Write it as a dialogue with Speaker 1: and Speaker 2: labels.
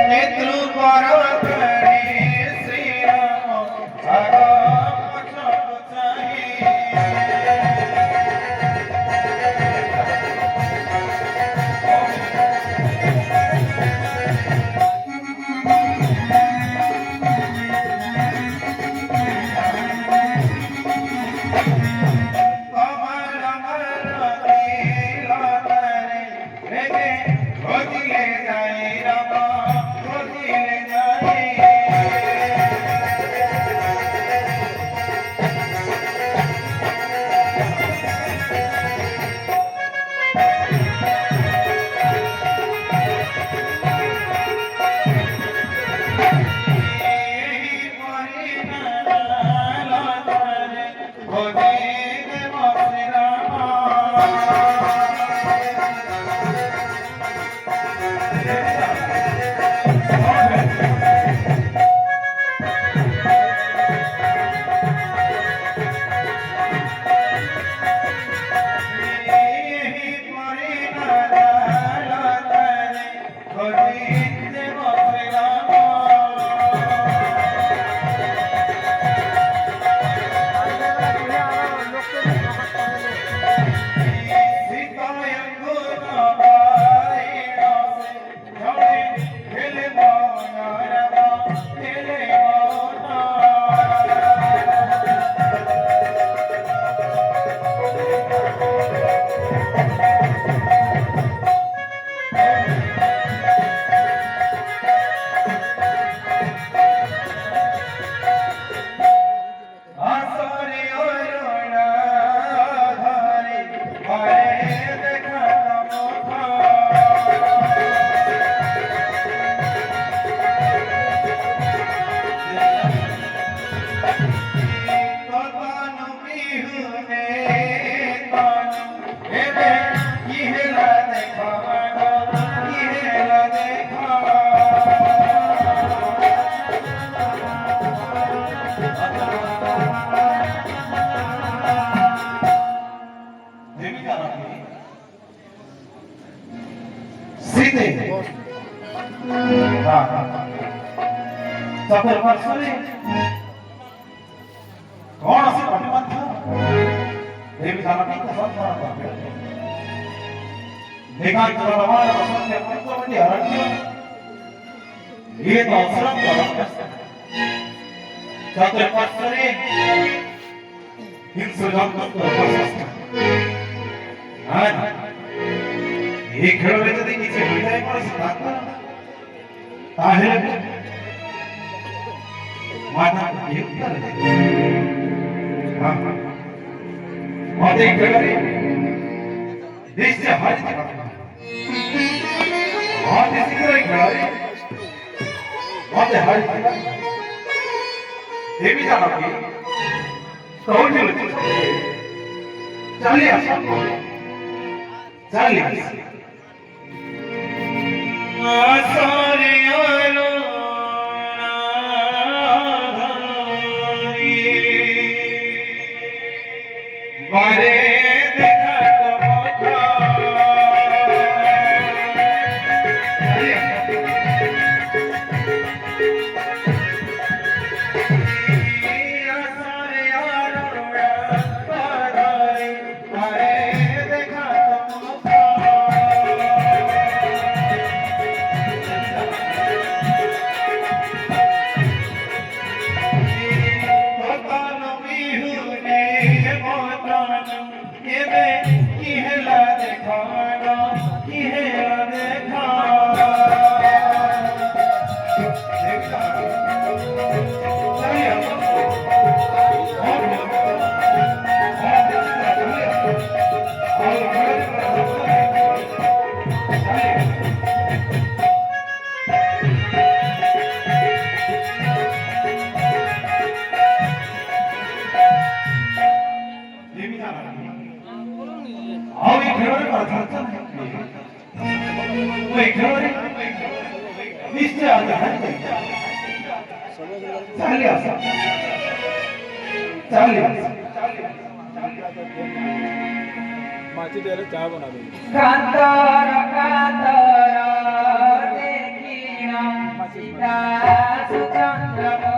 Speaker 1: नेत्रु पर करे श्री राम आगा पछक चाहे कौन असे पाठिंबा देवी जाणती कसं करतात निकाल प्रमाण वसंत पंचवटी अरण्य हे अवसरम करत असतात चतुर्पाश्वरे हिंसुजाम करत असतात आणि हे खेळवायचं ते किती हृदय पण असतात ताहेर माता युक्त माते खेळरे देश से हारित माते सिगरे खेळरे माते हारित देवी जाना की कौन लुटी चाली आसारे आलो मारे
Speaker 2: माची द्यायला चहा बनवली
Speaker 1: कांतारा कांतारा देखीना
Speaker 2: सीता सुचंद्र